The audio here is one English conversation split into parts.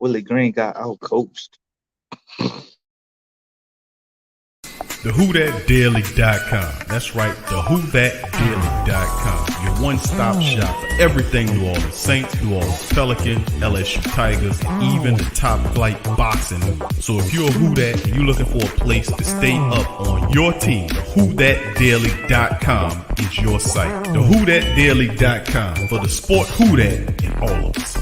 Willie Green got outcoached. TheWhoThatDaily.com. That's right, TheWhoThatDaily.com. Your one-stop shop for everything New Orleans Saints, New Orleans Pelicans, LSU Tigers, and even the top flight boxing news. So if you're a Who That and you're looking for a place to stay up on your team, TheWhoThatDaily.com is your site. TheWhoThatDaily.com for the sport Who That in all of us.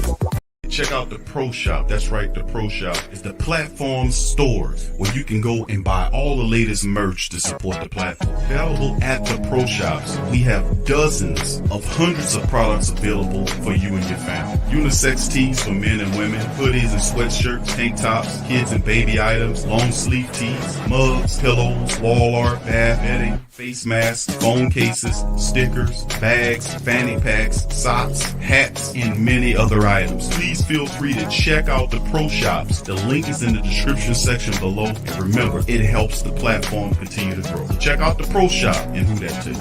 Check out the Pro Shop. That's right, the Pro Shop is the platform store where you can go and buy all the latest merch to support the platform. Available at the Pro Shops, we have dozens of hundreds of products available for you and your family. Unisex tees for men and women, hoodies and sweatshirts, tank tops, kids and baby items, long sleeve tees, mugs, pillows, wall art, bath bedding, face masks, phone cases, stickers, bags, fanny packs, socks, hats, and many other items. Please feel free to check out the Pro Shops. The link is in the description section below. And remember, it helps the platform continue to grow. So check out the Pro Shop and Who That too.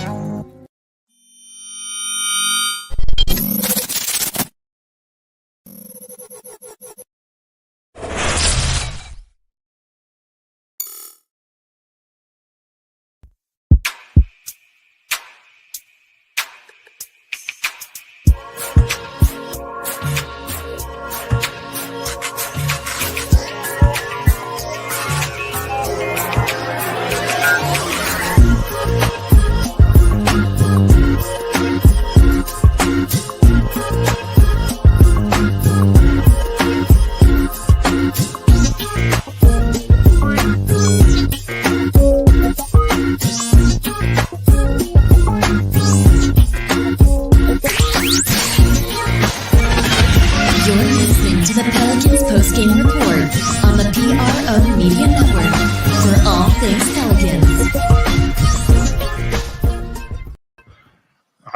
To the Pelicans post-game report on the PRO Media Network for all things Pelicans.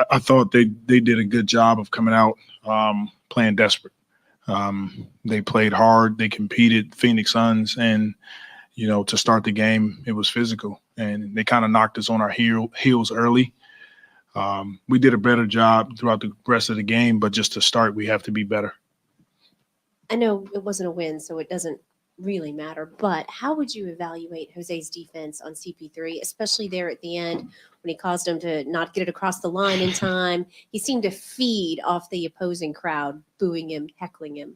I thought they did a good job of coming out playing desperate. They played hard. They competed, Phoenix Suns, and to start the game, it was physical, and they kind of knocked us on our heels early. We did a better job throughout the rest of the game, but just to start, we have to be better. I know it wasn't a win, so it doesn't really matter, but how would you evaluate Jose's defense on CP3, especially there at the end when he caused him to not get it across the line in time? He seemed to feed off the opposing crowd, booing him, heckling him.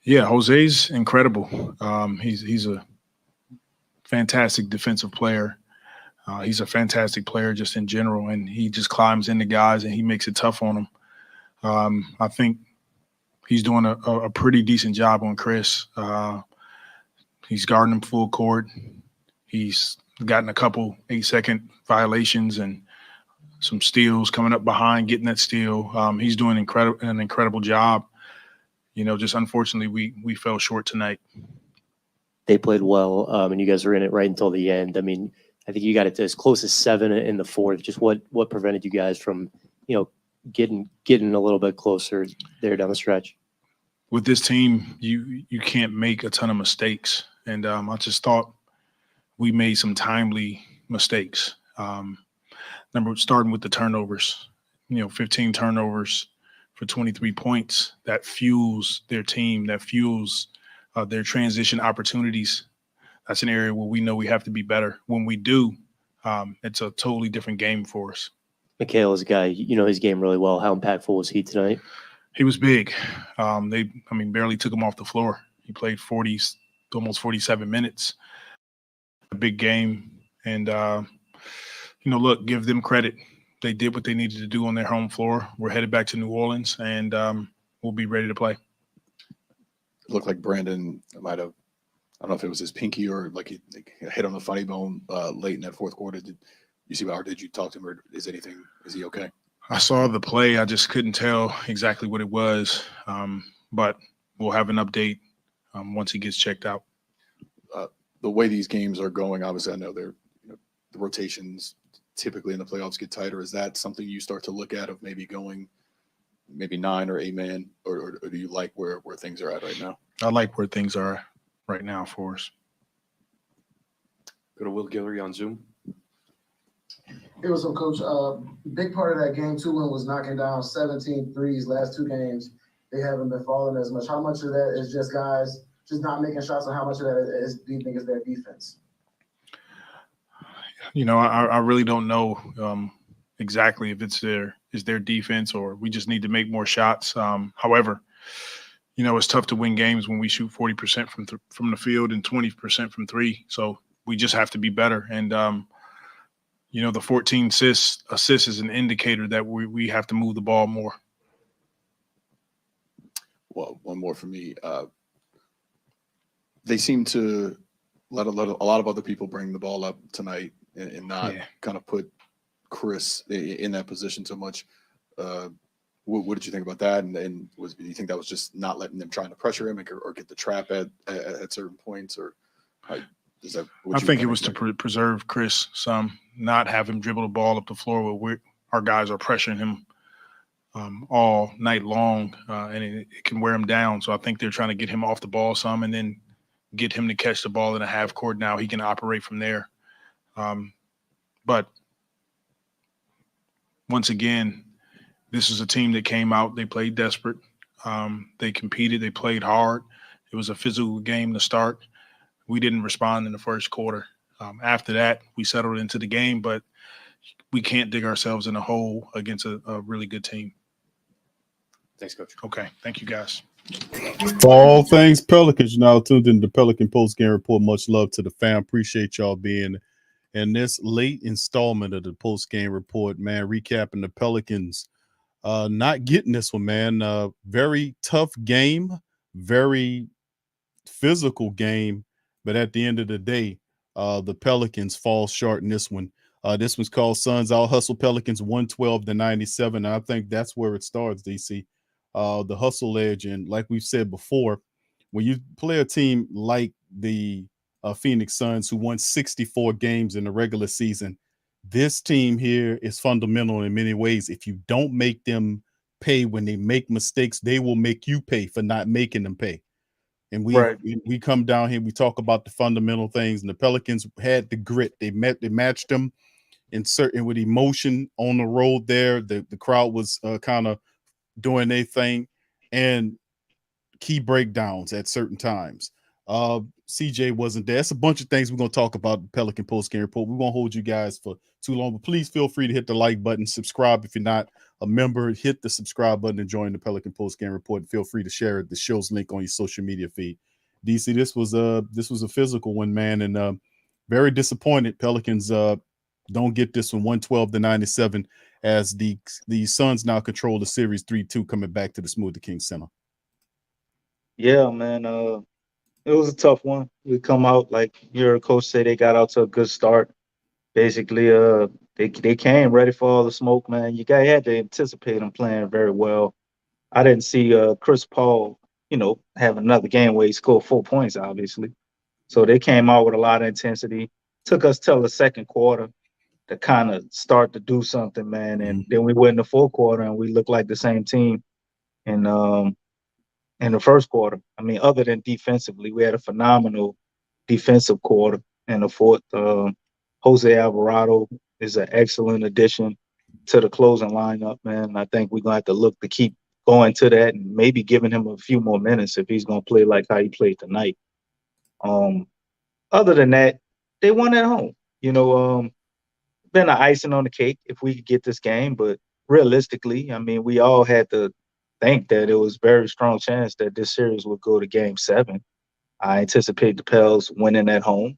Yeah, Jose's incredible. He's a fantastic defensive player. He's a fantastic player just in general, and he just climbs into guys and he makes it tough on them. I think he's doing a pretty decent job on Chris. He's guarding him full court. He's gotten a couple 8-second violations and some steals coming up behind, getting that steal. He's doing an incredible job. Just unfortunately, we fell short tonight. They played well, and you guys were in it right until the end. I mean, I think you got it to as close as 7 in the fourth. Just what prevented you guys from, getting a little bit closer there down the stretch? With this team, you can't make a ton of mistakes, and I just thought we made some timely mistakes. Starting with the turnovers, 15 turnovers for 23 points. That fuels their team. That fuels their transition opportunities. That's an area where we know we have to be better. When we do, it's a totally different game for us. Mikhail is a guy, his game really well. How impactful was he tonight? He was big. They barely took him off the floor. He played almost 47 minutes. A big game. And, look, give them credit. They did what they needed to do on their home floor. We're headed back to New Orleans, and we'll be ready to play. It looked like Brandon might have, I don't know if it was his pinky or like he hit on the funny bone late in that fourth quarter. Did you see, or did you talk to him, or is he okay? I saw the play. I just couldn't tell exactly what it was, but we'll have an update once he gets checked out. The way these games are going, obviously, I know the rotations typically in the playoffs get tighter. Is that something you start to look at of maybe going 9 or 8 man, or do you like where things are at right now? I like where things are right now for us. Go to Will Guillory on Zoom. It was some coach. Big part of that game 2 win was knocking down 17 threes last 2 games. they haven't been falling as much. How much of that is just guys just not making shots, and how much of that do you think is their defense? I really don't know exactly if it's their defense or we just need to make more shots. However, it's tough to win games when we shoot 40% from the field and 20% from three. So we just have to be better. And the 14 assists is an indicator that we have to move the ball more. Well, one more for me. They seem to let a lot of other people bring the ball up tonight and not kind of put Chris in that position so much. What did you think about that? And do you think that was just not letting them trying to pressure him or get the trap at certain points? Or is that? I think it was to preserve Chris some, not have him dribble the ball up the floor where our guys are pressuring him all night long, and it can wear him down. So I think they're trying to get him off the ball some and then get him to catch the ball in a half court. Now he can operate from there. But once again, this is a team that came out. They played desperate. They competed. They played hard. It was a physical game to start. We didn't respond in the first quarter. After that, we settled into the game, but we can't dig ourselves in a hole against a really good team. Thanks, Coach. Okay. Thank you, guys. For all things Pelicans, you now tuned in the Pelican Post Game Report. Much love to the fam. Appreciate y'all being in this late installment of the Post Game Report, man. Recapping the Pelicans not getting this one, man. Very tough game, very physical game, but at the end of the day, the Pelicans fall short in this one. This one's called Suns Out Hustle Pelicans 112-97. And I think that's where it starts, DC. The hustle edge. And like we've said before, when you play a team like the Phoenix Suns, who won 64 games in the regular season, this team here is fundamental in many ways. If you don't make them pay when they make mistakes, they will make you pay for not making them pay. And we come down here, we talk about the fundamental things, and the Pelicans had the grit. They matched them in certain with emotion on the road there. The crowd was kind of doing their thing, and key breakdowns at certain times. CJ wasn't there. It's a bunch of things we're going to talk about the Pelican Post Game Report. We won't hold you guys for too long, but please feel free to hit the like button, subscribe if you're not a member, hit the subscribe button and join the Pelican Post Game Report. And feel free to share the show's link on your social media feed. DC, this was a physical one, man, and very disappointed. Pelicans don't get this one 112-97 as the Suns now control the series 3-2 coming back to the Smoothie King Center. Yeah, man. It was a tough one. We come out, like your coach said, they got out to a good start. Basically, they came ready for all the smoke, man. You had to anticipate them playing very well. I didn't see Chris Paul, have another game where he scored 4 points, obviously. So they came out with a lot of intensity. Took us till the second quarter to kind of start to do something, man. And then we went in the fourth quarter and we looked like the same team. And in the first quarter. I mean, other than defensively, we had a phenomenal defensive quarter in the fourth. Jose Alvarado is an excellent addition to the closing lineup, man. I think we're going to have to look to keep going to that and maybe giving him a few more minutes if he's going to play like how he played tonight. Other than that, they won at home. Been an icing on the cake if we could get this game, but realistically, I mean, we all had to think that it was a very strong chance that this series would go to Game 7. I anticipate the Pels winning at home.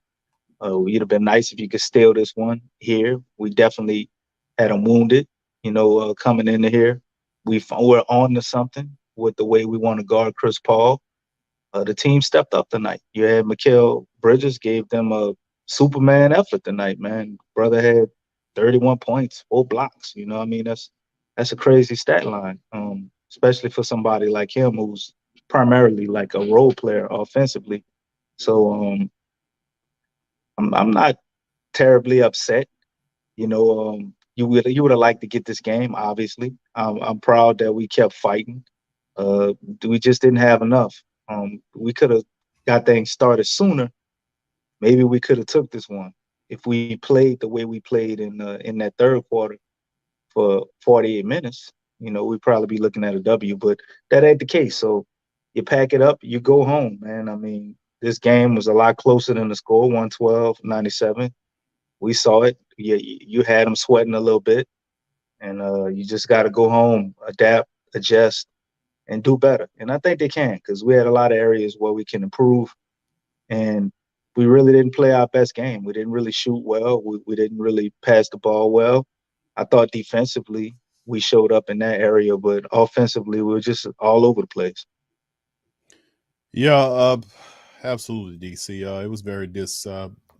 It'd have been nice if you could steal this one here. We definitely had them wounded, coming into here. We're on to something with the way we want to guard Chris Paul. The team stepped up tonight. You had Mikal Bridges gave them a Superman effort tonight, man. Brother had 31 points, 4 blocks. I mean, that's a crazy stat line, especially for somebody like him who's primarily like a role player offensively. So I'm not terribly upset. You would have liked to get this game, obviously. I'm proud that we kept fighting. We just didn't have enough. We could have got things started sooner. Maybe we could have took this one if we played the way we played in that third quarter for 48 minutes. we'd probably be looking at a W, but that ain't the case. So you pack it up, you go home, man. I mean, this game was a lot closer than the score, 112-97. We saw it. You had them sweating a little bit, and you just got to go home, adapt, adjust, and do better. And I think they can, because we had a lot of areas where we can improve, and we really didn't play our best game. We didn't really shoot well. We didn't really pass the ball well. I thought defensively we showed up in that area, but offensively we were just all over the place. Yeah, absolutely, DC. It was very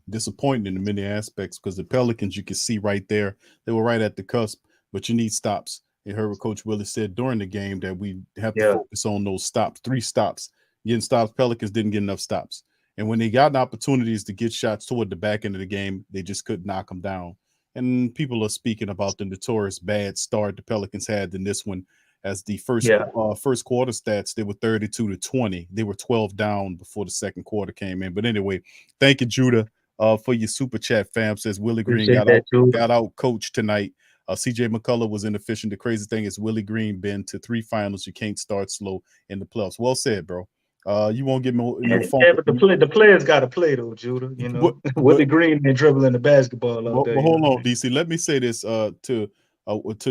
disappointing in many aspects because the Pelicans, you can see right there, they were right at the cusp, but you need stops. You heard what Coach Willis said during the game that we have to Yeah, focus on those stops, 3 stops. Getting stops, Pelicans didn't get enough stops. And when they got opportunities to get shots toward the back end of the game, they just couldn't knock them down. And people are speaking about the notorious bad start the Pelicans had in this one. As the yeah. first quarter stats, they were 32-20. They were 12 down before the second quarter came in. But anyway, thank you, Judah, for your super chat. Fam says Willie Green Appreciate that, too. got out coached tonight. CJ McCullough was inefficient. The crazy thing is Willie Green been to 3 finals. You can't start slow in the playoffs. Well said, bro. You won't get no phone. Yeah, but the players got to play though, Judah. But, Willie Green been dribbling the basketball out but, there. but hold on, DC. Let me say this to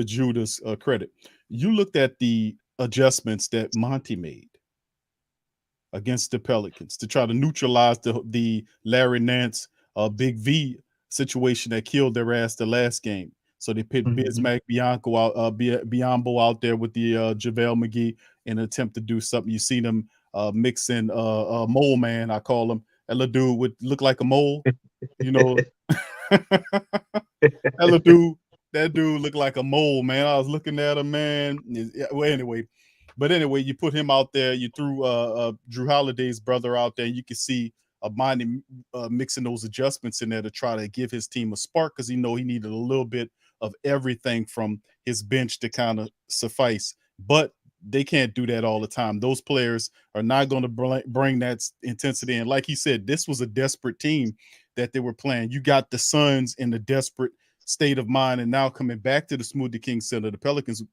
Judah's credit. You looked at the adjustments that Monty made against the Pelicans to try to neutralize the Larry Nance Big V situation that killed their ass the last game. So they put Mhm. Bismack Biombo out there with the JaVale McGee in an attempt to do something. You see them mixing Mole Man, I call him. That little dude would look like a mole, you know. That dude looked like a mole, man. I was looking at him, man. Well, anyway, you put him out there. You threw Drew Holiday's brother out there. And you can see Monty mixing those adjustments in there to try to give his team a spark because he needed a little bit of everything from his bench to kind of suffice. But they can't do that all the time. Those players are not going to bring that intensity. And like he said, this was a desperate team that they were playing. You got the Suns in the desperate state of mind, and now coming back to the Smoothie King Center, the Pelicans,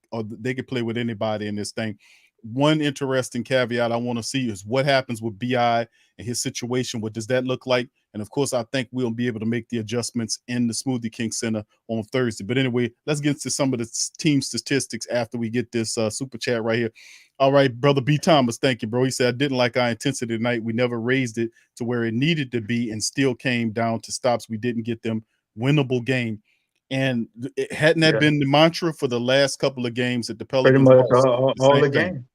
they could play with anybody in this thing. One interesting caveat I want to see is what happens with BI and his situation. What does that look like? And of course, I think we'll be able to make the adjustments in the Smoothie King Center on Thursday. But anyway, let's get into some of the team statistics after we get this super chat right here. All right, brother B. Thomas, thank you, bro. He said, I didn't like our intensity tonight. We never raised it to where it needed to be and still came down to stops. We didn't get them. Winnable game. And hadn't that Yeah, been the mantra for the last couple of games that the pretty Pelicans much lost? all Same the thing. game.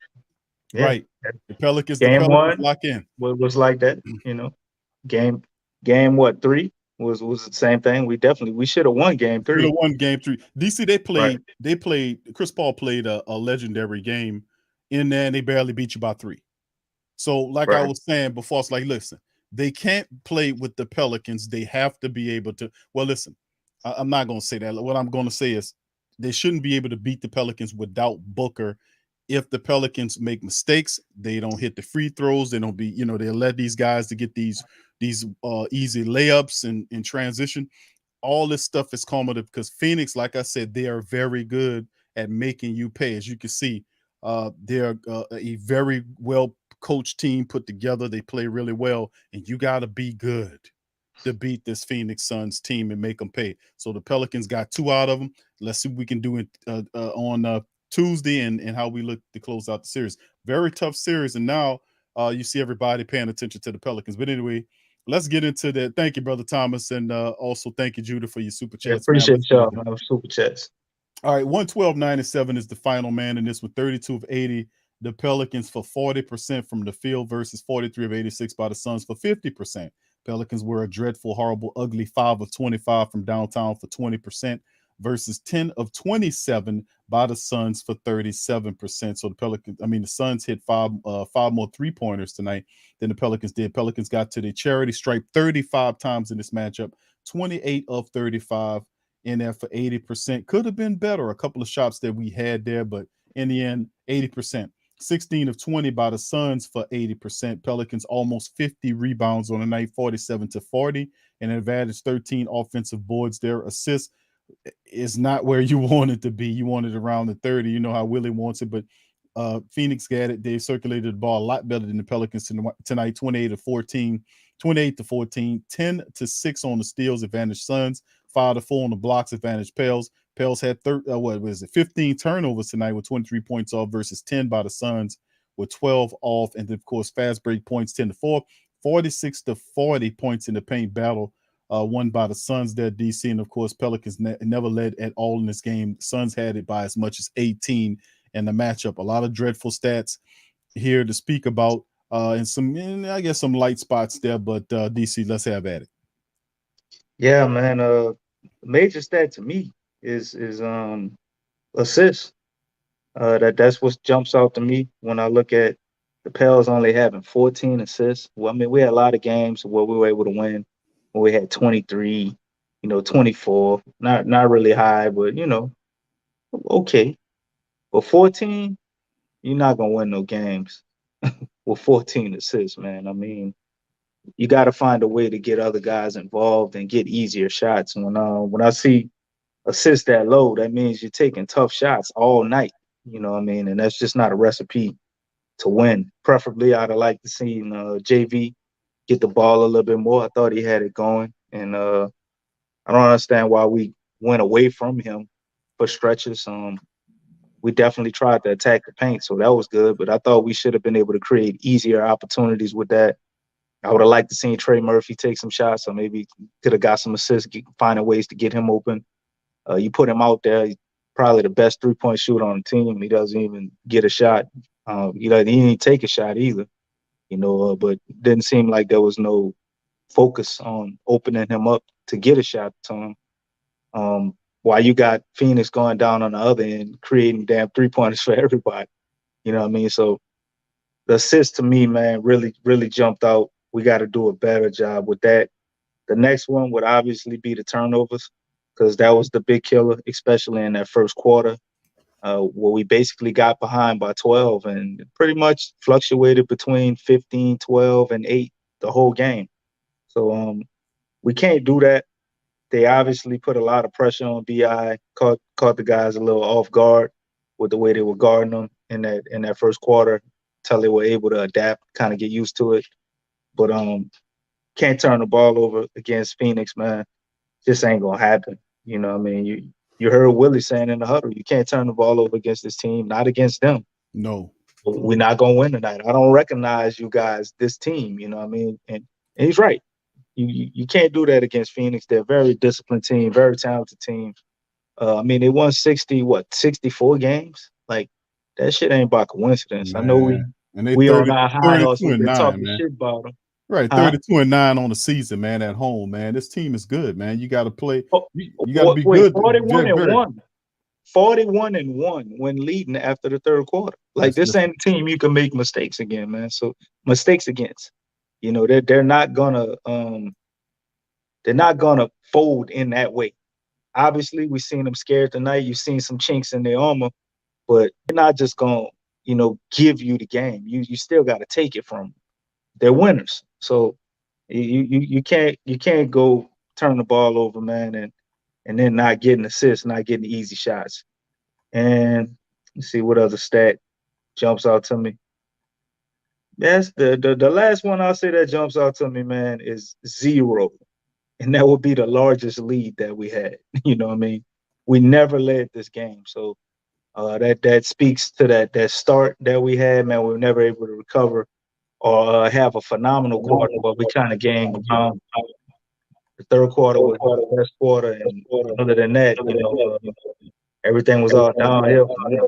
Yeah, Right. The Pelicans game one lock in. was like that. Game what 3 was the same thing. We should have won game Should 3. have won game 3. DC, Right, they played, Chris Paul played a legendary game in there and they barely beat you by 3. So, like I right. was saying before, it's like, listen, they can't play with the Pelicans. They have to be able to. Well, listen, I'm not going to say that. What I'm going to say is they shouldn't be able to beat the Pelicans without Booker. If the Pelicans make mistakes, they don't hit the free throws. They don't be, they let these guys to get these easy layups and in transition. All this stuff is cumulative because Phoenix, like I said, they are very good at making you pay. As you can see, they're a very well coached team put together. They play really well, and you got to be good to beat this Phoenix Suns team and make them pay. So the Pelicans got 2 out of them. Let's see what we can do it on Tuesday and how we look to close out the series. Very tough series, and now you see everybody paying attention to the Pelicans. But anyway, let's get into that. Thank you, Brother Thomas, and also thank you, Judah, for your super Yeah, chats, man. appreciate Let's get y'all, into it. man. Super chats. All right, 112.97 is the final man in this with 32 of 80. The Pelicans for 40% from the field versus 43 of 86 by the Suns for 50%. Pelicans were a dreadful, horrible, ugly 5 of 25 from downtown for 20% versus 10 of 27 by the Suns for 37%. So the Suns hit five more 3-pointers tonight than the Pelicans did. Pelicans got to the charity stripe 35 times in this matchup, 28 of 35 in there for 80%. Could have been better. A couple of shots that we had there, but in the end, 80%. 16 of 20 by the Suns for 80%. Pelicans almost 50 rebounds on the night, 47 to 40, and advantage 13 offensive boards there. Assists is not where you want it to be. You want it around the 30. You know how Willie wants it, but Phoenix got it. They circulated the ball a lot better than the Pelicans tonight, 28-14, 28-14, 10-6 on the steals, advantage Suns, 5-4 on the blocks, advantage Pels. Pels had 15 turnovers tonight with 23 points off versus 10 by the Suns with 12 off. And then, of course, fast break points 10-4, 46-40 points in the paint battle. Won by the Suns there, DC. And of course, Pelicans never led at all in this game. Suns had it by as much as 18 in the matchup. A lot of dreadful stats here to speak about, and I guess some light spots there. But DC, let's have at it. Yeah, man. Major stat to me is assists. That's what jumps out to me when I look at the Pels only having 14 assists. Well, I mean, we had a lot of games where we were able to win when we had 23, 24. Not really high, but okay. But 14, you're not gonna win no games with 14 assists, man. I mean, you got to find a way to get other guys involved and get easier shots. When I see assists that low, that means you're taking tough shots all night. You know what I mean? And that's just not a recipe to win. Preferably, I'd have liked to see JV get the ball a little bit more. I thought he had it going, and I don't understand why we went away from him for stretches. We definitely tried to attack the paint, so that was good. But I thought we should have been able to create easier opportunities with that. I would have liked to see Trey Murphy take some shots, or maybe could have got some assists, finding ways to get him open. You put him out there, he's probably the best 3-point shooter on the team. He doesn't even get a shot. He didn't take a shot either, but it didn't seem like there was no focus on opening him up to get a shot to him. While you got Phoenix going down on the other end, creating damn 3-pointers for everybody. You know what I mean? So the assist to me, man, really, really jumped out. We got to do a better job with that. The next one would obviously be the turnovers, because that was the big killer, especially in that first quarter, where we basically got behind by 12 and pretty much fluctuated between 15, 12, and 8 the whole game. So we can't do that. They obviously put a lot of pressure on BI, caught the guys a little off guard with the way they were guarding them in that first quarter, until they were able to adapt, kind of get used to it. But can't turn the ball over against Phoenix, man. Just ain't gonna happen. You know what I mean? You heard Willie saying in the huddle, you can't turn the ball over against this team, not against them. No. We're not gonna win tonight. I don't recognize you guys, this team, you know what I mean? And he's right. You can't do that against Phoenix. They're a very disciplined team, very talented team. I mean, they won 64 games? Like, that shit ain't by coincidence. I know Man. And they we on 30, our high 32 horse, we've and been 9, talking man. shit about them. Right, Huh? 32-9 on the season, man, at home, man. This team is good, man. You got to play. You got to be Wait, good. 41-1. 41-1 when leading after the third quarter. Like, this ain't a team you can make mistakes again, man. So mistakes against. They're not gonna fold in that way. Obviously, we've seen them scared tonight. You've seen some chinks in their armor, but they're not just gonna, give you the game. You still got to take it from them. They're winners. So you can't go turn the ball over, man, and then not getting assists, not getting easy shots. And let's see what other stat jumps out to me. That's the last one I'll say that jumps out to me, man, is 0. And that would be the largest lead that we had. You know what I mean? We never led this game. So that speaks to that start that we had, man. We were never able to recover or have a phenomenal quarter, but we kind of gained ground. The third quarter was the best quarter, and other than that, everything was all downhill from there.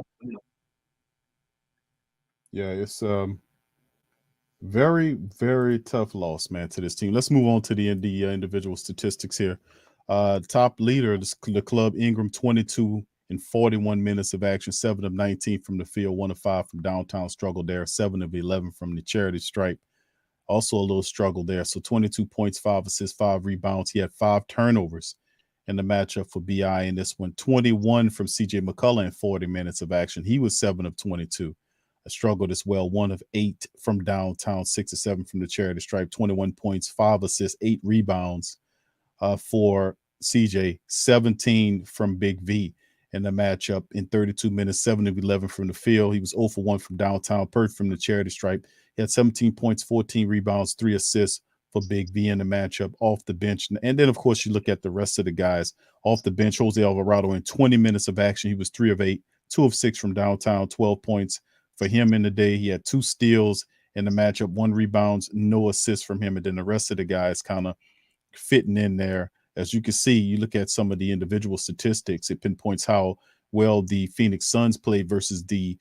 Yeah, it's very, very tough loss, man, to this team. Let's move on to the individual statistics here. Top leader of the club, Ingram, 22 in 41 minutes of action, 7 of 19 from the field, 1 of 5 from downtown, struggle there, 7 of 11 from the charity stripe. Also a little struggle there. So 22 points, 5 assists, 5 rebounds. He had 5 turnovers in the matchup for BI in this one. 21 from CJ McCullough in 40 minutes of action. He was 7 of 22. Struggled as well. 1 of 8 from downtown, 6 of 7 from the charity stripe, 21 points, 5 assists, 8 rebounds for CJ, 17 from Big V in the matchup in 32 minutes, 7 of 11 from the field. He was 0 for 1 from downtown, perfect from the charity stripe. He had 17 points, 14 rebounds, 3 assists for Big V in the matchup off the bench. And then, of course, you look at the rest of the guys off the bench. Jose Alvarado in 20 minutes of action. He was 3 of 8, 2 of 6 from downtown, 12 points for him in the day. He had 2 steals in the matchup, 1 rebounds, no assists from him. And then the rest of the guys kind of fitting in there. As you can see, you look at some of the individual statistics, it pinpoints how well the Phoenix Suns played versus the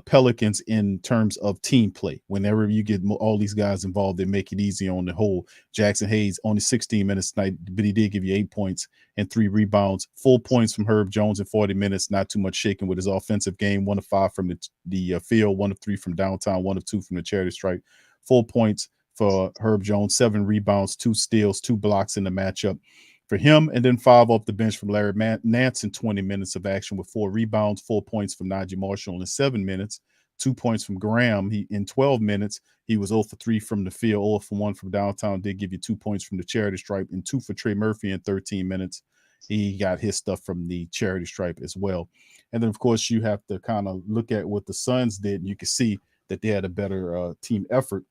Pelicans in terms of team play. Whenever you get all these guys involved, they make it easy on the whole. Jackson Hayes, only 16 minutes tonight, but he did give you 8 points and 3 rebounds. 4 points from Herb Jones in 40 minutes, not too much shaking with his offensive game. 1 of 5 from the field, 1 of 3 from downtown, 1 of 2 from the charity stripe. 4 points for Herb Jones, 7 rebounds, 2 steals, 2 blocks in the matchup for him, and then 5 off the bench from Larry Nance in 20 minutes of action with 4 rebounds, 4 points from Najee Marshall in 7 minutes, 2 points from Graham. He in 12 minutes, he was 0 for 3 from the field, 0 for 1 from downtown, did give you 2 points from the charity stripe, and 2 for Trey Murphy in 13 minutes. He got his stuff from the charity stripe as well. And then, of course, you have to kind of look at what the Suns did. You can see that they had a better team effort,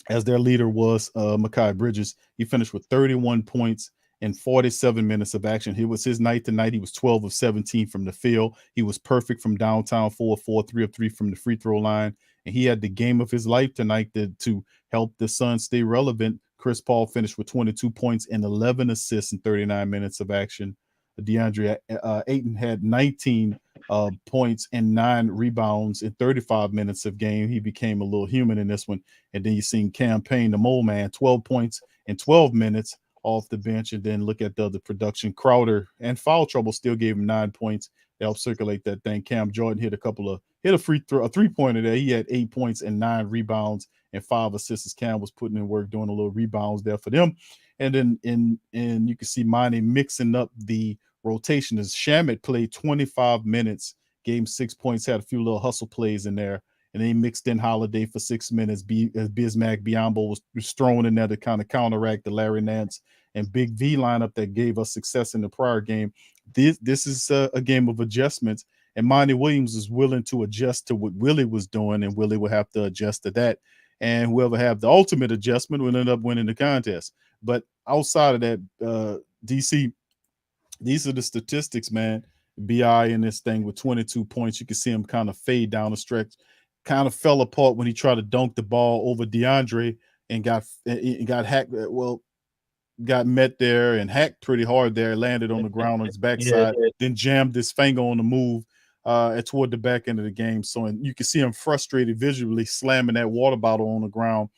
as their leader was Mikal Bridges. He finished with 31 points in 47 minutes of action. It was his night tonight. He was 12 of 17 from the field. He was perfect from downtown, 4 of 4, 3 of 3 from the free throw line. And he had the game of his life tonight to help the Suns stay relevant. Chris Paul finished with 22 points and 11 assists in 39 minutes of action. DeAndre Ayton had 19 points and 9 rebounds in 35 minutes of game. He became a little human in this one. And then you seen Cam Payne, the mole man, 12 points in 12 minutes off the bench. And then look at the other production. Crowder and foul trouble still gave him 9 points. They helped circulate that thing. Cam Jordan hit a free throw, a 3-pointer there. He had 8 points and 9 rebounds and 5 assists. Cam was putting in work, doing a little rebounds there for them. And then you can see Monty mixing up the rotation as Shamet played 25 minutes, gave him 6 points, had a few little hustle plays in there. And then he mixed in Holiday for 6 minutes. Bismack Biyombo was thrown in there to kind of counteract the Larry Nance and Big V lineup that gave us success in the prior game. This is a game of adjustments, and Monty Williams is willing to adjust to what Willie was doing, and Willie will have to adjust to that. And whoever have the ultimate adjustment will end up winning the contest. But outside of that, DC, these are the statistics, man. BI in this thing with 22 points. You can see him kind of fade down the stretch. Kind of fell apart when he tried to dunk the ball over DeAndre and got hacked. Well, got met there and hacked pretty hard there. Landed on the ground on his backside, then jammed his finger on the move toward the back end of the game. So and you can see him frustrated visually, slamming that water bottle on the ground.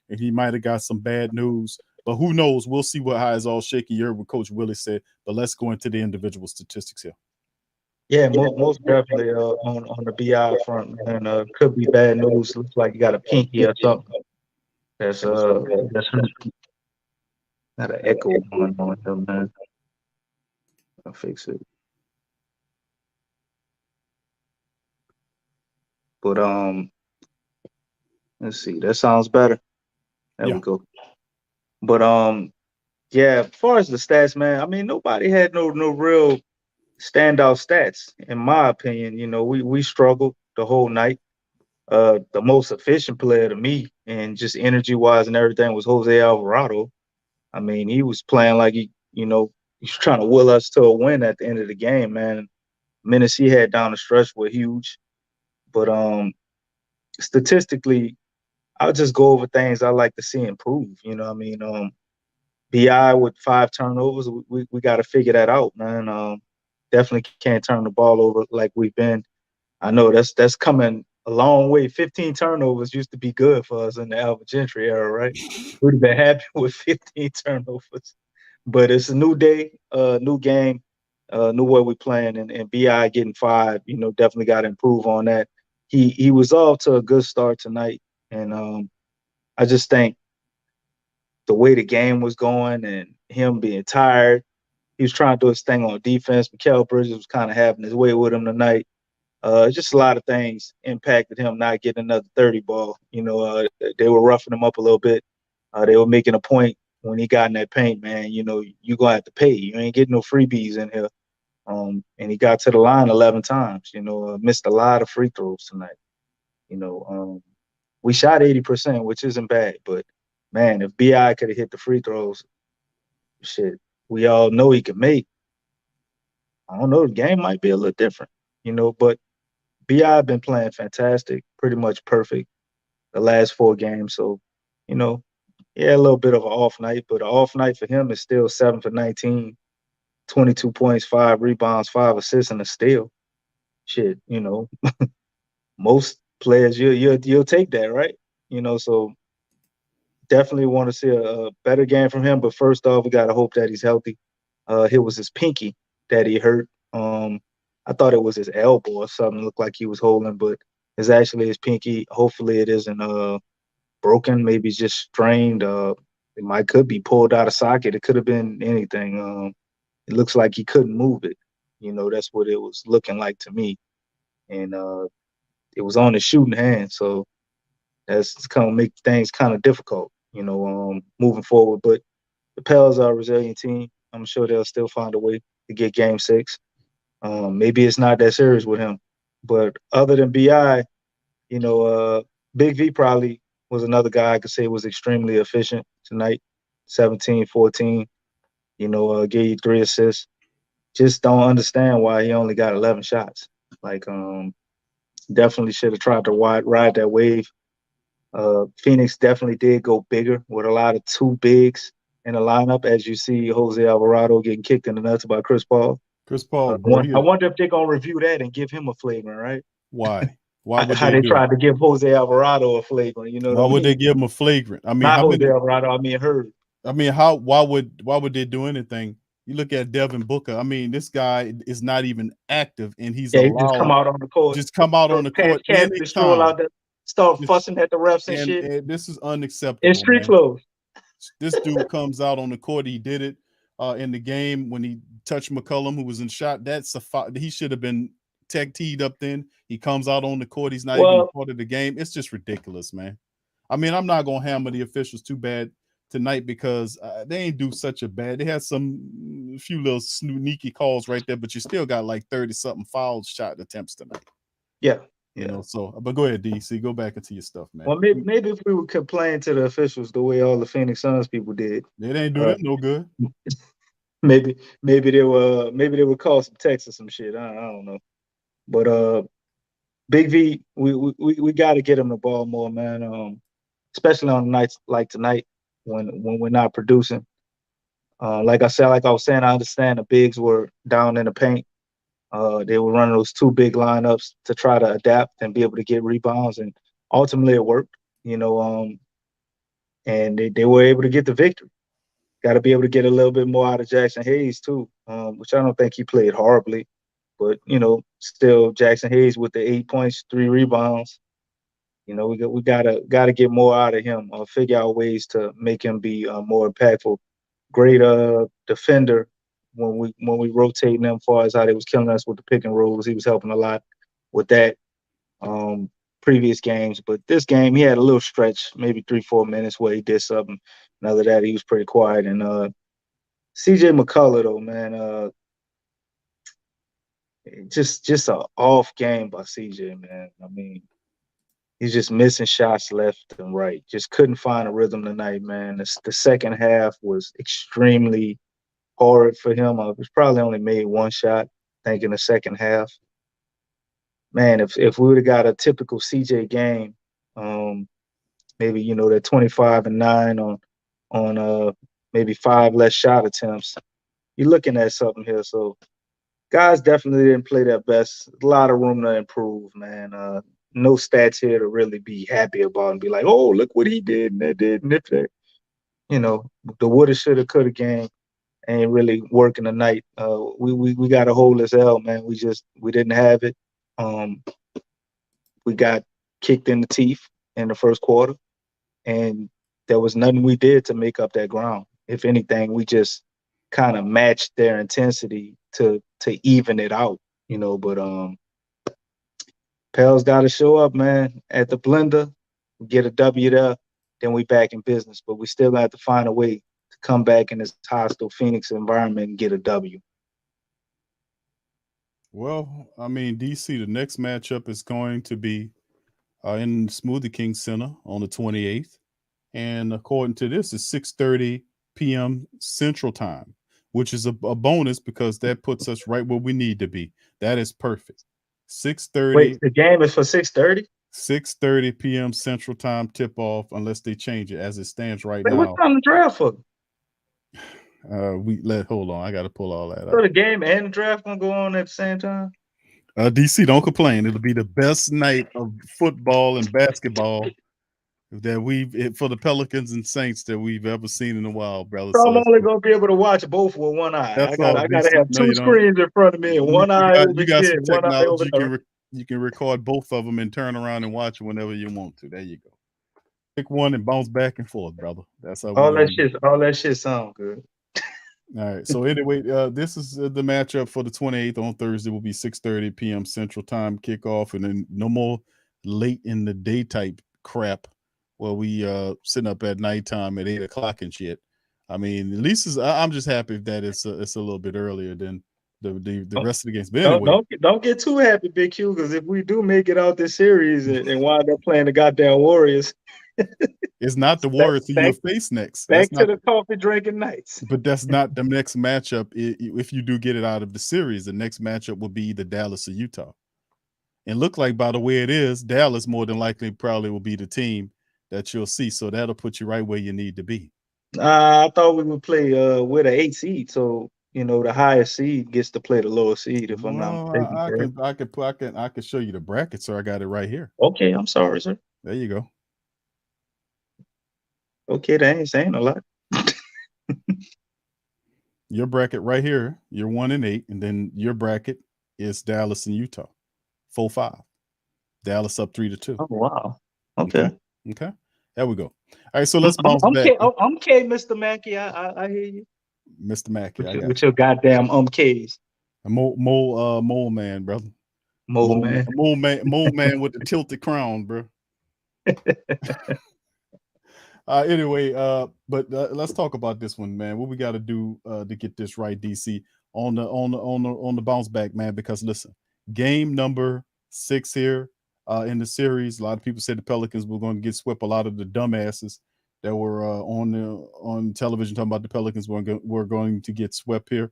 And he might have got some bad news. But who knows? We'll see how it's all shaky. You heard what Coach Willie said. But let's go into the individual statistics here. Yeah, most definitely on the BI front, man. Could be bad news. Looks like you got a pinky or something. That's got an echo going on here, man. I'll fix it. But let's see. That sounds better. There we go. But yeah, as far as the stats, man, I mean, nobody had no real standout stats, in my opinion. You know, we struggled the whole night. The most efficient player to me, and just energy wise and everything, was Jose Alvarado. I mean, he was playing like he's trying to will us to a win at the end of the game, man. Minutes he had down the stretch were huge. But statistically, I'll just go over things I like to see improve. You know what I mean? BI with 5 turnovers, we got to figure that out, man. Definitely can't turn the ball over like we've been. I know that's coming a long way. 15 turnovers used to be good for us in the Alvin Gentry era, right? We'd have been happy with 15 turnovers. But it's a new day, new game, new way we playing, and BI getting 5, definitely got to improve on that. He was off to a good start tonight, and I just think the way the game was going and him being tired, he was trying to do his thing on defense. Mikal Bridges was kind of having his way with him tonight. Just a lot of things impacted him not getting another 30 ball. They were roughing him up a little bit. They were making a point when he got in that paint, man, you know, you gonna have to pay. You ain't getting no freebies in here. And he got to the line 11 times. You know, missed a lot of free throws tonight. You know, we shot 80%, which isn't bad, but man, if Bi could have hit the free throws, shit, we all know he could make. I don't know, the game might be a little different. You know, but Bi been playing fantastic, pretty much perfect the last 4 games. So, you know, yeah, a little bit of an off night, but an off night for him is still 7 for 19, 22 points, 5 rebounds, 5 assists, and a steal. Shit, you know, most players you'll take that, right? You know, so definitely want to see a better game from him. But first off, we gotta hope that he's healthy. It was his pinky that he hurt. I thought it was his elbow or something. Looked like he was holding, but it's actually his pinky. Hopefully, it isn't broken. Maybe it's just strained. It could be pulled out of socket. It could have been anything. It looks like he couldn't move it. You know, that's what it was looking like to me. And it was on his shooting hand, so that's kind of make things kind of difficult, you know, moving forward. But the Pels are a resilient team. I'm sure they'll still find a way to get Game 6. Maybe it's not that serious with him, but other than Bi, you know, Big V probably was another guy I could say was extremely efficient tonight. 17, 14. You know, gave you 3 assists. Just don't understand why he only got 11 shots. Like, definitely should have tried to ride that wave. Phoenix definitely did go bigger with a lot of 2 bigs in the lineup, as you see Jose Alvarado getting kicked in the nuts by Chris Paul. Chris Paul, bro. I wonder if they're gonna review that and give him a flagrant, right? Why? Why would How they they do? tried to give Jose Alvarado a flagrant, you know Why what I would they mean? give him a flagrant? I mean, Not how Jose many? Alvarado, I mean Hurd. I mean, how? Why would they do anything? You look at Devin Booker. I mean, this guy is not even active, and he's Yeah, he just come allowed out on the court, just come out on the pass court canvas, stroll anytime. out there, start Just, fussing at the refs and and, shit and this is in unacceptable, street man. clothes. This dude comes out on the court. He did it in the game when he touched McCollum, who was in shot. He should have been tech teed up then. He comes out on the court. He's not even a Well, part of the game. It's just ridiculous, man. I mean, I'm not gonna hammer the officials too bad tonight because they ain't do such a bad. They had a few little sneaky calls right there, but you still got like 30 something foul shot attempts tonight. yeah, You yeah. know, so but go ahead, DC. Go back into your stuff, man. Well, maybe if we would complain to the officials the way all the Phoenix Suns people did, It ain't do uh, them no good. maybe they would call some text or some shit. I don't know. But Big V, we got to get him the ball more, man. Especially on nights like tonight when we're not producing. Like I said, like I was saying, I understand the bigs were down in the paint. They were running those 2 big lineups to try to adapt and be able to get rebounds, and ultimately it worked. You know, and they were able to get the victory. Got to be able to get a little bit more out of Jackson Hayes too, which I don't think he played horribly, but you know, still Jackson Hayes with the 8 points, 3 rebounds. You know, we gotta get more out of him. Figure out ways to make him be more impactful. Great defender when we rotate him, as far as how they was killing us with the pick and rolls. He was helping a lot with that. Previous games, but this game he had a little stretch, maybe 3-4 minutes where he did something. And other than that, he was pretty quiet. And CJ McCullough though, man, just a off game by CJ, man. I mean, he's just missing shots left and right. Just couldn't find a rhythm tonight, man. The second half was extremely hard for him. He's probably only made 1 shot, I think, in the second half. Man, if we would have got a typical CJ game, maybe you know that 25-9 on maybe 5 less shot attempts, you're looking at something here. So guys definitely didn't play their best. A lot of room to improve, man. No stats here to really be happy about and be like, oh, look what he did and that did and that. You know, the woulda, shoulda, coulda game ain't really working tonight. We got to hold this L, man. We didn't have it. We got kicked in the teeth in the first quarter, and there was nothing we did to make up that ground. If anything, we just kind of matched their intensity to even it out, you know. But Pels got to show up, man, at the blender, get a W there, then we back in business. But we still have to find a way to come back in this hostile Phoenix environment and get a W. Well, I mean, DC, the next matchup is going to be in Smoothie King Center on the 28th. And according to this, it's 6:30 p.m. Central Time, which is a bonus because that puts us right where we need to be. That is perfect. 6:30 Wait, the game is for 6:30. 6:30 p.m. Central Time tip off, unless they change it as it stands right Wait, what now. time the draft for? Hold on, I got to pull all that So out. the game and the draft gonna go on at the same time? DC, don't complain. It'll be the best night of football and basketball that we've for the Pelicans and Saints that we've ever seen in a while, brother. So I'm So only gonna be able to watch both with one eye. that's all, I gotta DC. have No, two you don't. screens in front of me, and one eye over You got here, some and one eye over technology. there. You can record both of them and turn around and watch it whenever you want to. There you go. Pick one and bounce back and forth, brother. That's how we gonna do. All that shit sound good. All right. So anyway, this is the matchup for the 28th on Thursday. Will be 6:30 p.m. Central Time kickoff, and then no more late in the day type crap. Where we sitting up at nighttime at 8 o'clock and shit. I mean, at least I'm just happy that it's a little bit earlier than the rest of the games. But anyway, Don't get too happy, Big Q, because if we do make it out this series and wind up playing the goddamn Warriors, it's not the back, Warriors to your back, face next. back That's to not. the coffee drinking nights. But that's not the next matchup. If you do get it out of the series, the next matchup will be either Dallas or Utah. And look like by the way it is, Dallas more than likely probably will be the team that you'll see. So that'll put you right where you need to be. I thought we would play with an 8 seed, so the highest seed gets to play the lower seed. If I'm not Well, mistaken, correct? I can show you the bracket, sir. I got it right here. Okay, I'm sorry, sir. There you go. Okay, that ain't saying a lot. Your bracket right here, you're 1-8, and then your bracket is Dallas and Utah, 4-5. Dallas up 3-2. Oh wow. Okay. Okay. There we go. All right, so let's bounce back. I'm K, Mr. Mackey. I hear you. Mr. Mackey, I got With your goddamn K's. Mole man, brother. Mole man. Mole man with the tilted crown, bro. Anyway, but let's talk about this one, man. What we got to do to get this right, DC, on the bounce back, man. Because listen, game number 6 here in the series. A lot of people said the Pelicans were going to get swept. A lot of the dumbasses that were on television talking about the Pelicans were going to get swept here.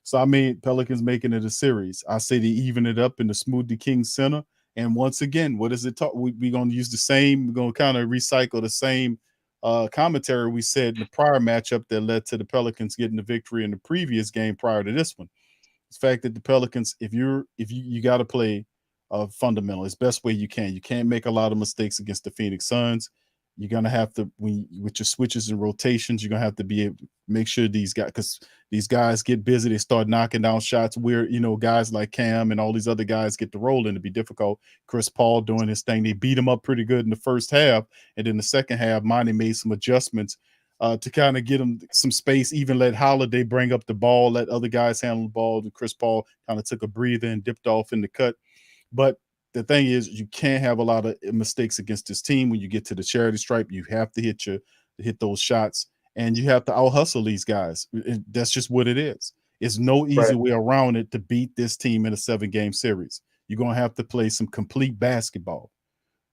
So I mean, Pelicans making it a series. I say they even it up in the Smoothie King Center. And once again, what is it? We're going to use the same. We're going to kind of recycle the same commentary we said in the prior matchup that led to the Pelicans getting the victory in the previous game prior to this one. It's the fact that the Pelicans, if you got to play fundamental, it's best way you can. You can't make a lot of mistakes against the Phoenix Suns. You're gonna have to, with your switches and rotations, you're gonna have to be able to make sure these guys, because these guys get busy, they start knocking down shots where guys like Cam and all these other guys get to roll, and it'd be difficult. Chris Paul doing his thing, they beat him up pretty good in the first half, and then the second half, Monty made some adjustments to kind of get him some space. Even let Holiday bring up the ball, let other guys handle the ball. And Chris Paul kind of took a breather and dipped off in the cut, but the thing is, you can't have a lot of mistakes against this team. When you get to the charity stripe, you have to hit those shots, and you have to out hustle these guys. That's just what it is. It's no easy way around it to beat this team in a 7-game series. You're gonna have to play some complete basketball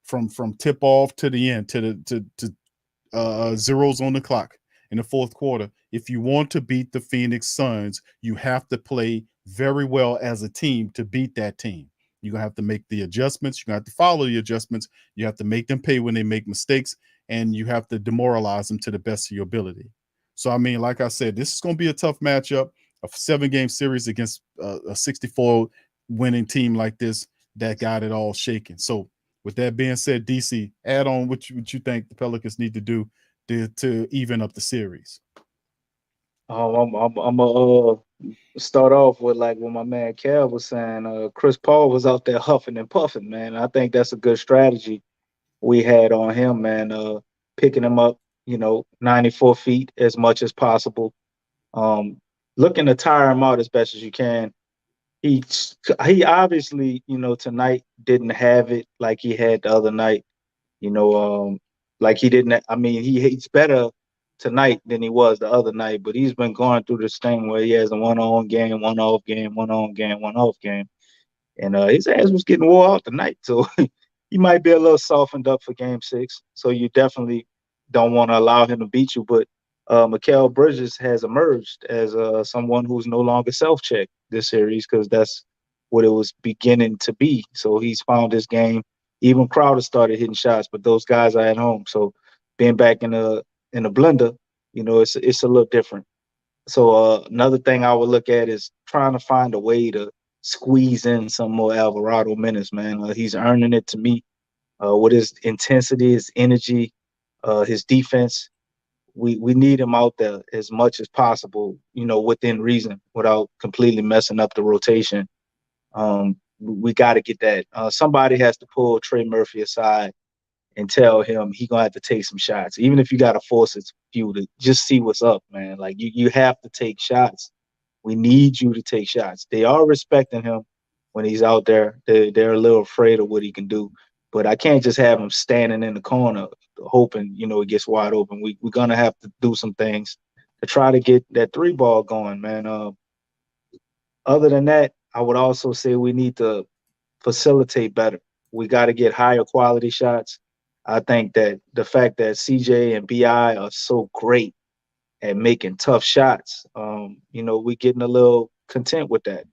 from tip off to the end, to zeros on the clock in the fourth quarter. If you want to beat the Phoenix Suns, you have to play very well as a team to beat that team. You're going to have to make the adjustments. You're going to have to follow the adjustments. You have to make them pay when they make mistakes, and you have to demoralize them to the best of your ability. So, I mean, like I said, this is going to be a tough matchup, a 7-game series against a 64 winning team like this that got it all shaken. So, with that being said, DC, add on what you think the Pelicans need to do to even up the series. I'm gonna start off with like what my man Kev was saying. Chris Paul was out there huffing and puffing, man. I think that's a good strategy we had on him, man. Picking him up, 94 feet as much as possible. Looking to tire him out as best as you can. He obviously, tonight didn't have it like he had the other night. Like he didn't. I mean, he's better tonight than he was the other night, but he's been going through this thing where he has a one-on game, one-off game, one-on game, one-off game. And his ass was getting wore out tonight. So he might be a little softened up for game 6. So you definitely don't want to allow him to beat you. But Mikal Bridges has emerged as someone who's no longer self-checked this series because that's what it was beginning to be. So he's found his game. Even Crowder started hitting shots, but those guys are at home. So being back in the blender, it's a little different. So another thing I would look at is trying to find a way to squeeze in some more Alvarado minutes, man. He's earning it to me with his intensity, his energy, his defense. We need him out there as much as possible, within reason, without completely messing up the rotation. We got to get that. Somebody has to pull Trey Murphy aside and tell him he gonna have to take some shots, even if you got to force it few to just see what's up, man. Like you have to take shots. We need you to take shots. They are respecting him when he's out there. They're a little afraid of what he can do, but I can't just have him standing in the corner hoping it gets wide open. We're gonna have to do some things to try to get that 3 ball going, man. Other than that, I would also say we need to facilitate better. We got to get higher quality shots. I think that the fact that CJ and BI are so great at making tough shots, we're getting a little content with that.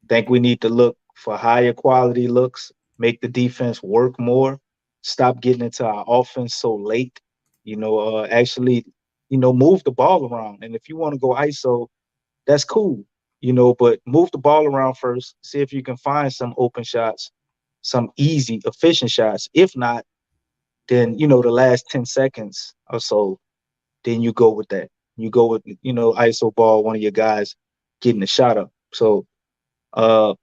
Think we need to look for higher quality looks, make the defense work more, stop getting into our offense so late, actually, move the ball around. And if you want to go ISO, that's cool, but move the ball around first, see if you can find some open shots, some easy, efficient shots. If not, then, the last 10 seconds or so, then you go with that. You go with, ISO ball, one of your guys getting the shot up. So other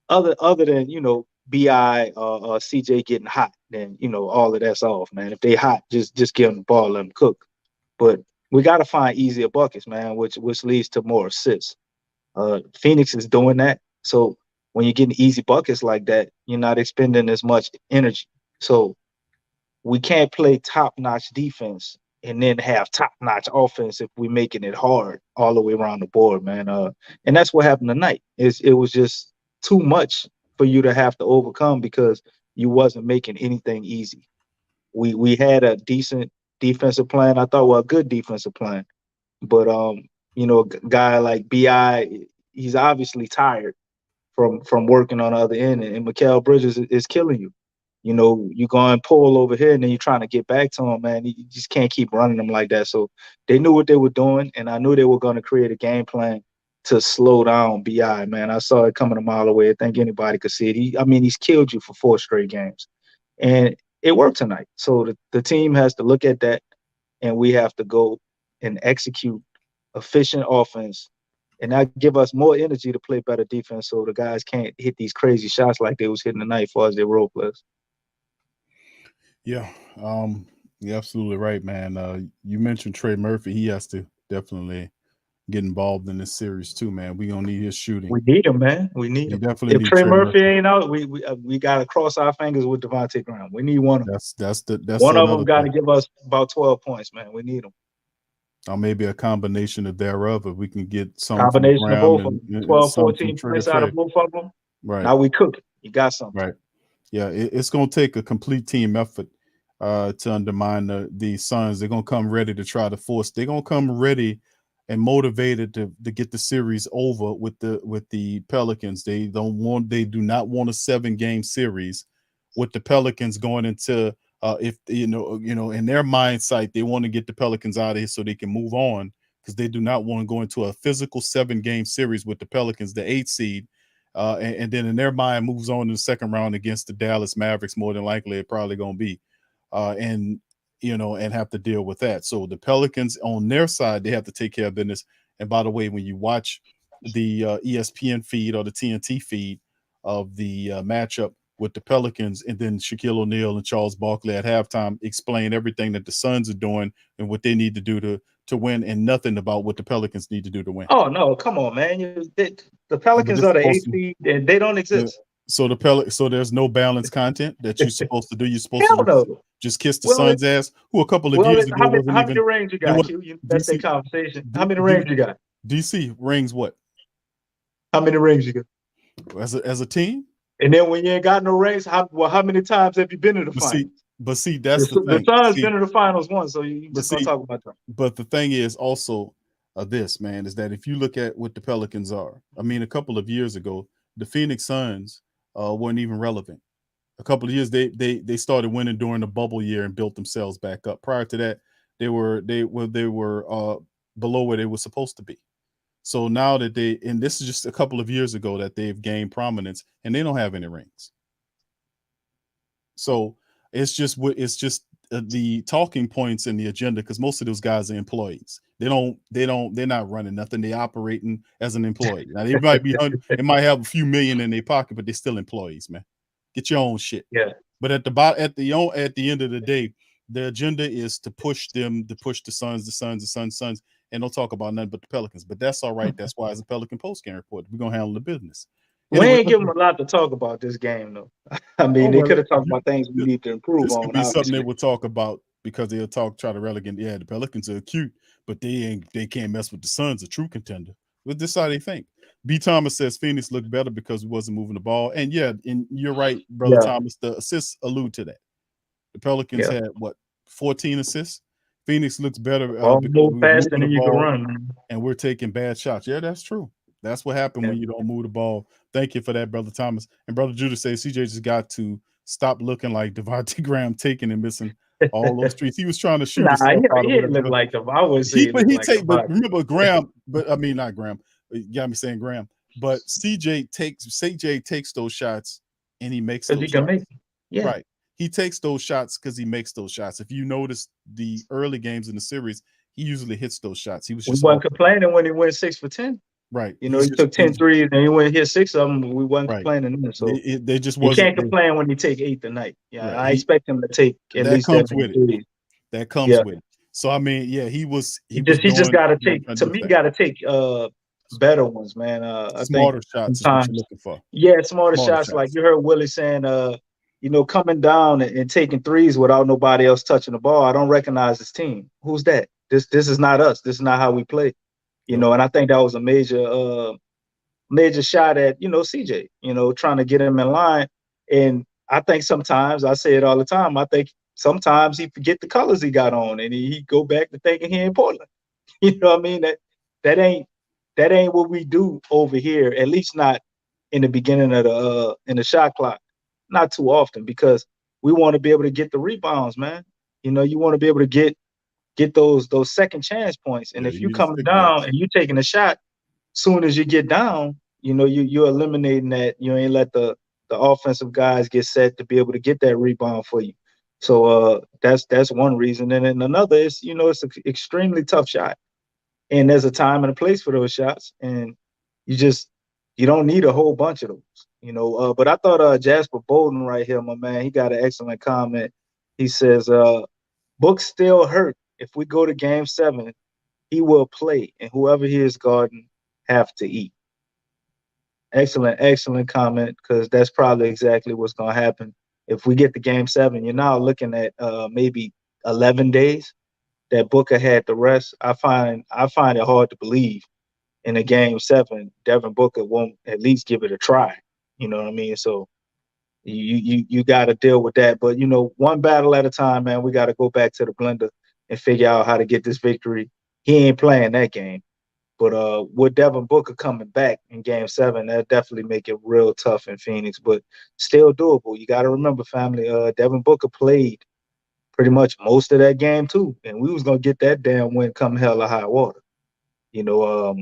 than, BI or CJ getting hot, then, all of that's off, man. If they hot, just give them the ball, let them cook. But we got to find easier buckets, man, which leads to more assists. Phoenix is doing that. So when you're getting easy buckets like that, you're not expending as much energy. So we can't play top-notch defense and then have top-notch offense if we're making it hard all the way around the board, man. And that's what happened tonight. It was just too much for you to have to overcome because you wasn't making anything easy. We had a decent defensive plan. I thought, well, a good defensive plan. But a guy like BI, he's obviously tired from working on the other end, and Mikal Bridges is killing you. You go and pull over here, and then you're trying to get back to him, man. You just can't keep running them like that. So they knew what they were doing, and I knew they were going to create a game plan to slow down BI, man. I saw it coming a mile away. I think anybody could see it. He's killed you for 4 straight games, and it worked tonight. So the team has to look at that, and we have to go and execute efficient offense, and that give us more energy to play better defense so the guys can't hit these crazy shots like they was hitting tonight as far as their role players. Yeah, you're absolutely right, man. You mentioned Trey Murphy. He has to definitely get involved in this series too, man. We're gonna need his shooting. We need him, man. We need him. Definitely If need Trey Murphy ain't out, we gotta cross our fingers with Devontae Graham. We need one of them. That's one of them got to give us about 12 points, man. We need them. Or maybe a combination of thereof if we can get some combination of both of them. 12, 14 points out of both of them. Right. Now we cook it. You got something. Right. Yeah, it's going to take a complete team effort to undermine the Suns. They're going to come ready to try to force. They're going to come ready and motivated to get the series over with the Pelicans. They do not want a 7-game series with the Pelicans going into if in their mindset they want to get the Pelicans out of here so they can move on, because they do not want to go into a physical 7-game series with the Pelicans, the 8th seed, and then in their mind moves on to the second round against the Dallas Mavericks. More than likely, it probably going to be, and have to deal with that. So the Pelicans on their side, they have to take care of business. And by the way, when you watch the ESPN feed or the TNT feed of the matchup with the Pelicans, and then Shaquille O'Neal and Charles Barkley at halftime explain everything that the Suns are doing and what they need to do to win, and nothing about what the Pelicans need to do to win. Oh no, come on, man! The Pelicans are the 8th seed, and they don't exist. So so there's no balanced content that you're supposed to do. You're supposed just kiss the Well, Suns' ass, who a couple of well, years ago wasn't how many even. rings you It got, was Q? That's that DC, conversation. How D, many D, rings you got? DC rings what How many rings you got? as a team. And then when you ain't got no rings, how many times have you been to the But see, finals? but see, that's the The thing. Suns See, been to the finals once, so you but just gonna see, talk about that. but the thing is also this man is that if you look at what the Pelicans are, I mean, a couple of years ago, the Phoenix Suns weren't even relevant. A couple of years they started winning during the bubble year and built themselves back up. Prior to that, they were below where they were supposed to be. So now that and this is just a couple of years ago that they've gained prominence and they don't have any rings. So it's just the talking points in the agenda because most of those guys are employees. They're not running nothing. They operating as an employee. Now they might they might have a few million in their pocket, but they're still employees, man. Get your own shit. Yeah. But at the end of the day, the agenda is to push the Suns, and don't talk about nothing but the Pelicans. But that's all right. That's why it's a Pelican post game report. We're gonna handle the business. We Anyway, ain't give them a lot to talk about this game, though. I oh mean, they well, could have talked about things we need to improve this could on, be something they obviously. will talk about because they'll try to relegate. Yeah, the Pelicans are cute, but they can't mess with the Suns, a true contender. But this is how they think. B. Thomas says Phoenix looked better because we wasn't moving the ball. And yeah, and you're right, brother Yeah, Thomas. The assists allude to that. The Pelicans yeah. had what 14 assists. Phoenix looks better Ball because move we were faster moving the than you can ball run, man. and we're taking bad shots. Yeah, that's true. That's what happened Yeah. when you don't move the ball. Thank you for that, brother Thomas. And brother Judah says CJ just got to stop looking like Devontae Graham taking and missing all those streets. He was trying to shoot Nah, himself out or he didn't whatever. look But like them. I would say he looked like the but body. remember Graham, but I mean not Graham. You got me saying Graham. But CJ takes those shots and he makes Because he those can make shots. it. Yeah. Right. He takes those shots because he makes those shots. If you notice the early games in the series, he usually hits those shots. He was We just wasn't off. complaining when he went 6 for 10. Right. You know, he took 10 threes and he went and hit 6 of them. We wasn't Right. complaining then. So They just you wasn't can't complain when he take 8 tonight. Yeah, right. I expect him to take at That least that comes many with it. threes. That comes Yeah. with it. So I mean, yeah, he was He just doing got to trying take, to to do his me, thing. got to take better ones, man. I think Smarter shots is what you're sometimes, looking for. yeah, smarter Smarter shots. Like shots. you heard Willie saying, you know, coming down and taking threes without nobody else touching the ball. I don't recognize this team. Who's that? This is not us. This is not how we play. You Nope. know, and I think that was a major shot at, you know, CJ, you know, trying to get him in line. And I think sometimes, I say it all the time, I think sometimes he forget the colors he got on and he go back to thinking he in Portland. You know what I mean? That ain't that ain't what we do over here, at least not in the beginning of the in the shot clock. Not too often because we want to be able to get the rebounds, man. You know, you want to be able to get those second chance points. And Yeah, if you you need to coming stick down backs. and you taking a shot, soon as you get down, you know, you're eliminating that. You ain't let the offensive guys get set to be able to get that rebound for you. So that's one reason. And then another is, you know, it's an extremely tough shot. And there's a time and a place for those shots. And you just you don't need a whole bunch of those, you know. But I thought Jasper Bolden right here, my man, he got an excellent comment. He says, Book still hurt. If we go to game 7, he will play, and whoever he is guarding have to eat. Excellent, excellent comment, because that's probably exactly what's going to happen. If we get to game 7, you're now looking at maybe 11 days that Booker had the rest. I find it hard to believe in a game 7, Devin Booker won't at least give it a try. You know what I mean? So you got to deal with that. But you know, one battle at a time, man. We got to go back to the blender and figure out how to get this victory. He ain't playing that game. But with Devin Booker coming back in game 7, that definitely make it real tough in Phoenix, but still doable. You got to remember, family, Devin Booker played pretty much most of that game too, and we was gonna get that damn win come hell or high water. You know,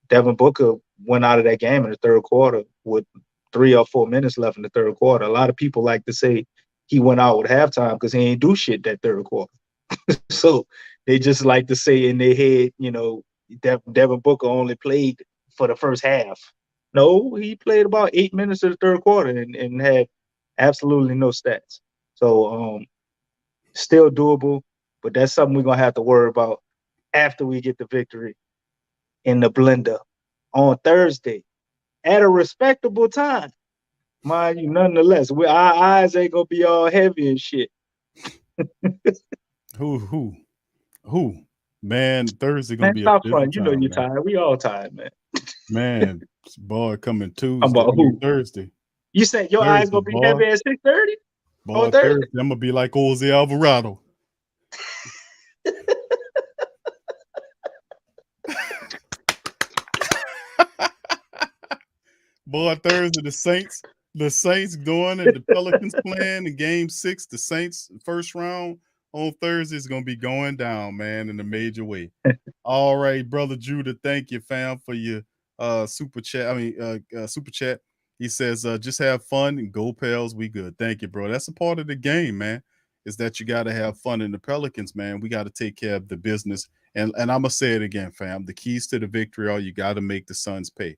Devin Booker went out of that game in the third quarter with 3 or 4 minutes left in the third quarter. A lot of people like to say he went out with halftime because he ain't do shit that third quarter. So they just like to say in their head, you know, Devin Booker only played for the first half. No, he played about 8 minutes of the third quarter and had absolutely no stats. So still doable, but that's something we're gonna have to worry about after we get the victory in the blender on Thursday at a respectable time. Mind you, nonetheless, our eyes ain't gonna be all heavy and shit. Who? Man, Thursday gonna Man, be a stop busy fun. You know time, you're man. tired. We all tired, man. Man, boy, coming I'm Tuesday. about who? Thursday. You said your eyes Thursday, gonna be boy. heavy at 6:30 Boy, on Thursday? Thursday, I'm gonna be like Jose Alvarado. Boy, Thursday, the Saints doing it, the Pelicans playing in game 6, the Saints first round on Thursday is gonna be going down, man, in a major way. All right, brother Judah, thank you, fam, for your super chat. Super chat. He says, just have fun and go Pels. We good. Thank you, bro. That's a part of the game, man. Is that you got to have fun in the Pelicans, man. We got to take care of the business. And I'm gonna say it again, fam. The keys to the victory are you got to make the Suns pay.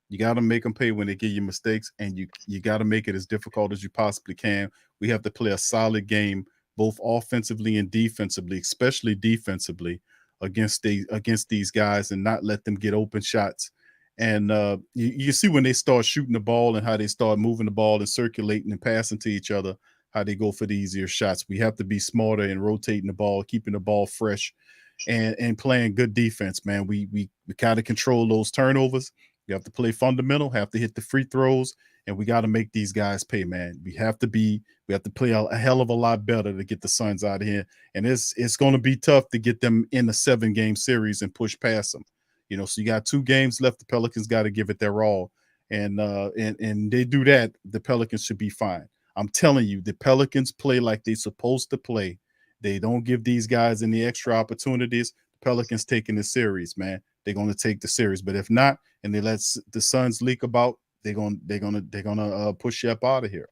You got to make them pay when they give you mistakes, and you got to make it as difficult as you possibly can. We have to play a solid game, both offensively and defensively, especially defensively, against these guys, and not let them get open shots. And you see when they start shooting the ball and how they start moving the ball and circulating and passing to each other, how they go for the easier shots. We have to be smarter in rotating the ball, keeping the ball fresh, and playing good defense, man. We kind of control those turnovers. You have to play fundamental, have to hit the free throws, and we got to make these guys pay, man. We have to play a hell of a lot better to get the Suns out of here. And it's going to be tough to get them in a 7-game series and push past them. You know, so you got 2 games left. The Pelicans got to give it their all. And they do that, the Pelicans should be fine. I'm telling you, the Pelicans play like they're supposed to play. They don't give these guys any extra opportunities. The Pelicans taking the series, man. They're going to take the series. But if not, and they let the Suns leak about, they're gonna push you up out of here.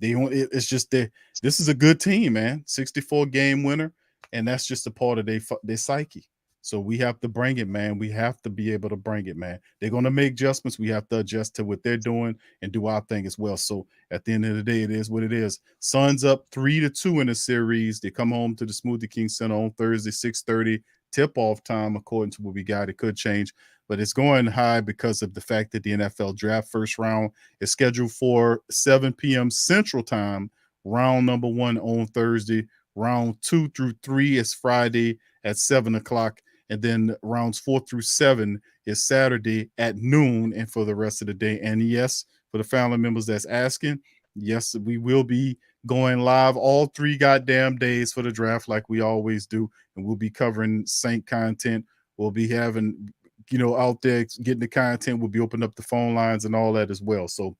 It's just this is a good team, man. 64-game winner, and that's just a part of their psyche. So we have to bring it, man. We have to be able to bring it, man. They're gonna make adjustments. We have to adjust to what they're doing and do our thing as well. So at the end of the day, it is what it is. Suns up 3-2 in the series. They come home to the Smoothie King Center on Thursday, 6:30 tip-off time, according to what we got. It could change, but it's going high because of the fact that the NFL draft first round is scheduled for 7 p.m. Central Time. Round number 1 on Thursday. Round 2 through 3 is Friday at 7 o'clock. And then rounds 4 through 7 is Saturday at noon and for the rest of the day. And yes, for the family members that's asking, yes, we will be going live all 3 goddamn days for the draft like we always do. And we'll be covering Saint content. We'll be having, out there getting the content. We'll be opening up the phone lines and all that as well. So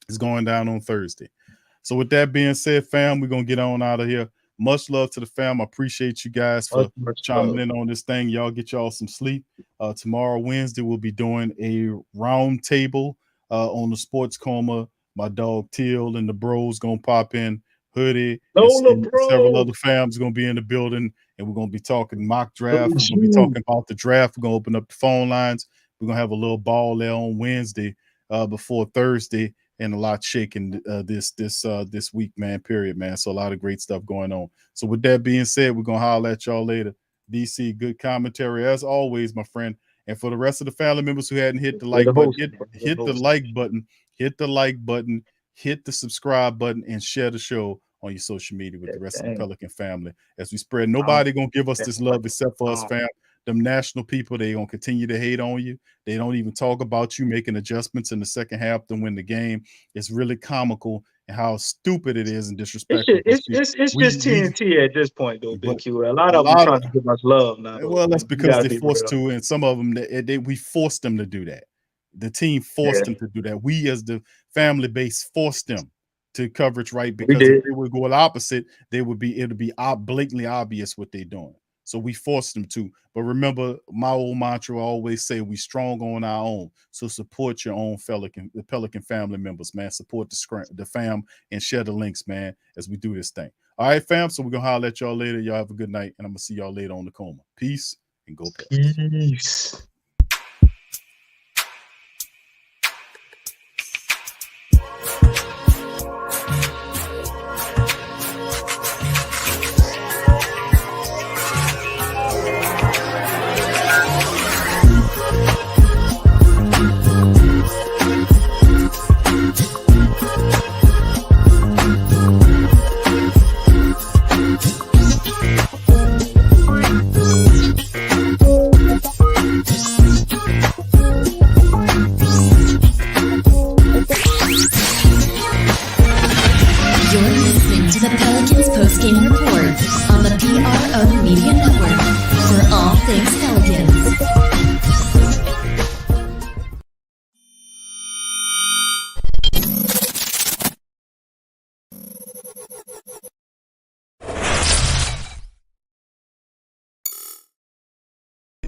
it's going down on Thursday. So with that being said, fam, we're going to get on out of here. Much love to the fam. I appreciate you guys for chiming in on this thing. Y'all get y'all some sleep. Tomorrow, Wednesday, we'll be doing a round table on the Sports Coma. My dog Teal and the bros going to pop in. Hoodie and several other fams going to be in the building, and we're going to be talking mock draft. We're going to be talking about the draft. We're going to open up the phone lines. We're going to have a little ball there on Wednesday before Thursday, and a lot shaking this week, man, period, man. So a lot of great stuff going on. So with that being said, we're going to holler at y'all later. DC, good commentary as always, my friend. And for the rest of the family members who hadn't hit the like button, hit the like button, hit the like button, hit the subscribe button, and share the show on your social media with the rest of the Pelican family. As we spread, nobody going to give us this love except for us, fam. Them national people, they going to continue to hate on you. They don't even talk about you making adjustments in the second half to win the game. It's really comical and how stupid it is and disrespectful. It's just TNT at this point, though, Big Q. A lot of them trying to give us love now. Well, that's because they forced to, and some of them, we forced them to do that. The team forced them to do that. We, as the family base, forced them to coverage right, because if they would go the opposite, it would be blatantly obvious what they're doing. So we forced them to. But remember, my old mantra, I always say, we strong on our own. So support your own the Pelican family members, man. Support the fam and share the links, man, as we do this thing. All right, fam. So we're going to holler at y'all later. Y'all have a good night, and I'm going to see y'all later on the Coma. Peace and go Pels. Peace.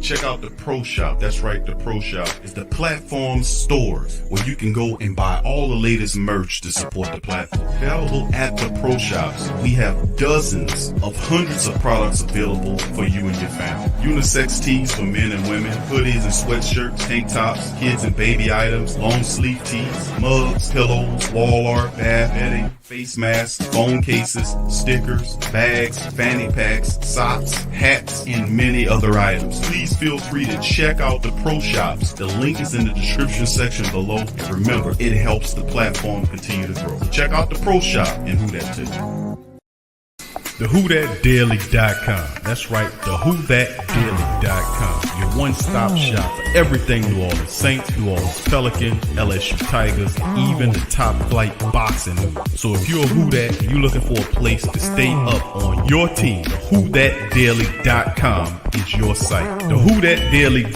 Check out the Pro Shop. That's right, the Pro Shop is the platform store where you can go and buy all the latest merch to support the platform. Available at the Pro Shops, we have dozens of hundreds of products available for you and your family. Unisex tees for men and women, hoodies and sweatshirts, tank tops, kids and baby items, long sleeve tees, mugs, pillows, wall art, bath bedding, face masks, phone cases, stickers, bags, fanny packs, socks, hats, and many other items. Please feel free to check out the Pro Shops. The link is in the description section below. And remember, it helps the platform continue to grow. So check out the Pro Shop and who that to. TheWhoThatDaily.com. That's right, TheWhoThatDaily.com. Your one-stop shop for everything New Orleans Saints, New Orleans Pelicans, LSU Tigers, even the top flight boxing news. So if you're a Who That and you're looking for a place to stay up on your team, TheWhoThatDaily.com is your site. TheWhoThatDaily.com